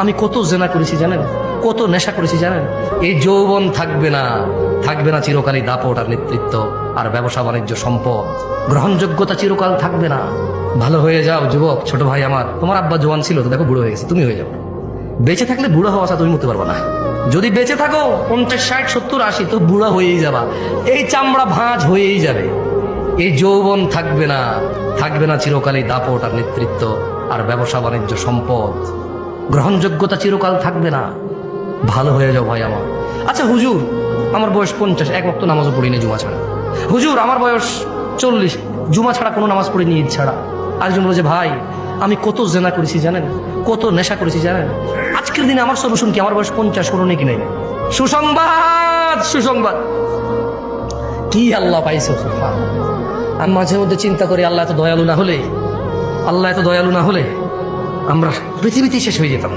আমি কত জেনা করেছি জানেন, কত নেশা করেছি জানেন। এই যৌবন থাকবে না, থাকবে না চিরকালই দাপট আর নেতৃত্ব আর ব্যবসা বাণিজ্য সম্পদ, গ্রহণযোগ্যতা চিরকাল থাকবে না। ভালো হয়ে যাও যুবক, ছোট ভাই আমার, তোমার আব্বা জওয়ান ছিল তো দেখো বুড়ো হয়ে গেছে, তুমি হয়ে যাও। বেঁচে থাকলে বুড়ো হওয়া তুমি মরতে পারবো না। যদি বেঁচে থাকো 50, 60, 70, 80 তো বুড়া হয়েই যাবা, এই চামড়া ভাঁজ হয়েই যাবে। এই যৌবন থাকবে না, থাকবে না চিরকালই দাপট আর নেতৃত্ব আর ব্যবসা বাণিজ্য সম্পদ, গ্রহণযোগ্যতা চিরকাল থাকবে না। ভালো হয়ে যাও ভাই আমার। আচ্ছা হুজুর, আমার বয়স 50, এক ওয়াক্ত নামাজও পড়িনি জুমা ছাড়া। হুজুর, আমার বয়স 40, জুমা ছাড়া কোনো নামাজ পড়িনি, ঈদ ছাড়া। আরেকজন বলছে ভাই আমি কত জেনা করেছি জানেন, কত নেশা করেছি জানেন। আজকের দিনে আমার সলিউশন কি? আমার বয়স 50, কোনো নেকি নাই। সুসংবাদ, সুসংবাদ কি আল্লাহ পাইছে। আমি মাঝে মধ্যে চিন্তা করি আল্লাহ এত দয়ালু না হলে আমরা পৃথিবীতেই শেষ হয়ে যেতাম।